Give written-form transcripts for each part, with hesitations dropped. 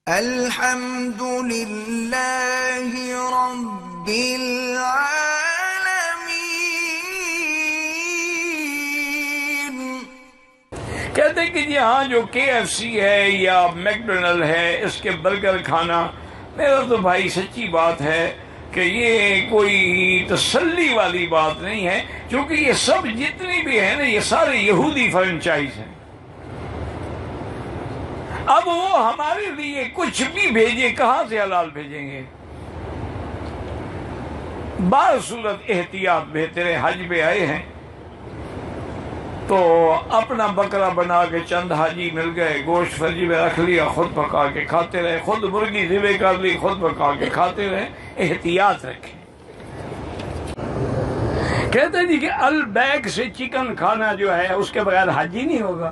الحمد للہ رب العالمین۔ کہتے ہیں کہ جی ہاں جو KFC ہے یا میکڈونلڈ ہے اس کے برگر کھانا، میرا تو بھائی سچی بات ہے کہ یہ کوئی تسلی والی بات نہیں ہے، کیونکہ یہ سب جتنی بھی ہیں نا یہ سارے یہودی فرنچائز ہیں۔ اب وہ ہمارے لیے کچھ بھی بھیجے، کہاں سے حلال بھیجیں گے؟ بعض صورت احتیاط بہتر ہے۔ حج پہ آئے ہیں تو اپنا بکرا بنا کے چند حاجی مل گئے، گوشت فرجی میں رکھ لیا، خود پکا کے کھاتے رہے، خود مرغی ذبح کر لی، خود پکا کے کھاتے رہے۔ احتیاط رکھیں۔ کہتے ہیں جی کہ البیک سے چکن کھانا جو ہے اس کے بغیر حج ہی نہیں ہوگا۔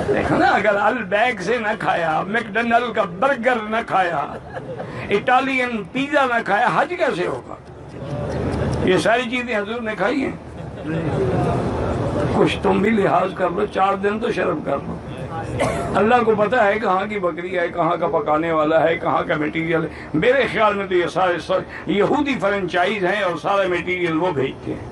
دیکھو نا، اگر البیک سے نہ کھایا، میکڈونلڈ کا برگر نہ کھایا، اٹالین پیزا نہ کھایا، حج کیسے ہوگا؟ یہ ساری چیزیں حضور نے کھائی ہیں۔ کچھ تم بھی لحاظ کر لو، 4 دن تو شرم کر لو۔ اللہ کو پتا ہے کہاں کی بکری ہے، کہاں کا پکانے والا ہے، کہاں کا میٹیریل ہے۔ میرے خیال میں تو یہ سارے یہودی فرنچائز ہیں اور سارا میٹیریل وہ بھیجتے ہیں۔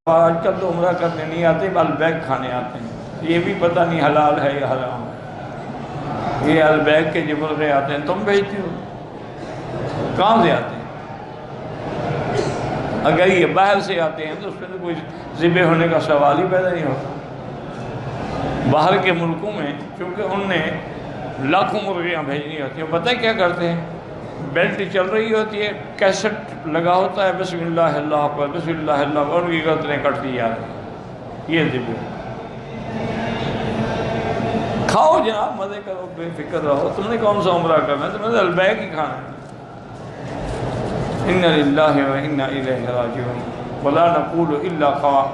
آج کل تو عمرہ کرنے نہیں آتے، البیک کھانے آتے ہیں۔ یہ بھی پتہ نہیں حلال ہے یا حرام ہے۔ یہ البیک کے جو مرغے آتے ہیں تم بھیجتے ہو، کہاں سے آتے ہیں؟ اگر یہ باہر سے آتے ہیں تو اس میں تو کوئی ذبح ہونے کا سوال ہی پیدا نہیں ہوتا۔ باہر کے ملکوں میں چونکہ ان نے لاکھوں مرغیاں بھیجنی ہوتی ہیں، پتہ ہے کیا کرتے ہیں؟ بیلٹ چل رہی ہوتی ہے، کیسٹ لگا ہوتا ہے، بسم اللہ اللہ اکبر، بسم اللہ اللہ اکبر، ان کی گردنیں کٹ دی جا رہی ہیں۔ یہ ذبح کھاؤ جناب، مزے کرو، بے فکر رہو۔ تم نے کون سا عمرہ کرنا ہے؟ تم نے البیک ہی کھانا ہے۔ اِنَّ لِلَّهِ وَإِنَّا إِلَيْهِ رَاجِعُونَ وَلَا نَقُولُ إِلَّا قَوَا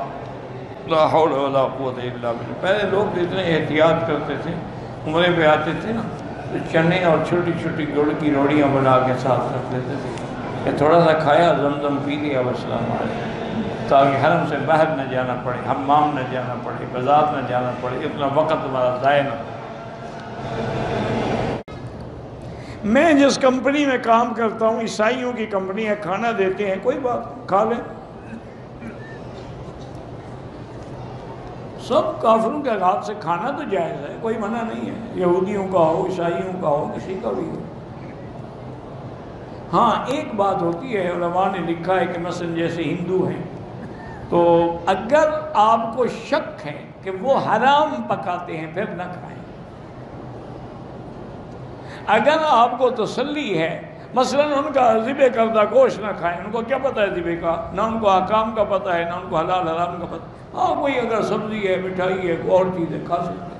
لا حول ولا قوت الا باللہ۔ پہلے لوگ اتنے احتیاط کرتے تھے، عمرے پہ آتے تھے نا تو چنے اور چھوٹی چھوٹی گڑ کی روڑیاں بنا کے ساتھ رکھ لیتے تھے کہ تھوڑا سا کھایا، زمزم پی لیا، والسلام علیکم، تاکہ حرم سے باہر نہ جانا پڑے، حمام نہ جانا پڑے، بازار نہ جانا پڑے، اتنا وقت ہمارا ضائع نہ ہو۔ میں جس کمپنی میں کام کرتا ہوں، عیسائیوں کی کمپنی ہے، کھانا دیتے ہیں، کوئی بات کھا لیں، سب کافروں کے ہاتھ سے کھانا تو جائز ہے، کوئی منع نہیں ہے، یہودیوں کا ہو، عیسائیوں کا ہو، کسی کا بھی ہو۔ ہاں ایک بات ہوتی ہے، علماء نے لکھا ہے کہ مثلا جیسے ہندو ہیں تو اگر آپ کو شک ہے کہ وہ حرام پکاتے ہیں پھر نہ کھائیں۔ اگر آپ کو تسلی ہے، مثلا ان کا ذبح کردہ گوشت نہ کھائیں، ان کو کیا پتہ ہے ذبح کا، نہ ان کو احکام کا پتہ ہے، نہ ان کو حلال حرام کا پتہ ہے۔ ہاں کوئی اگر سبزی ہے، مٹھائی ہے، اور چیز ہے، کھا سکتے ہیں۔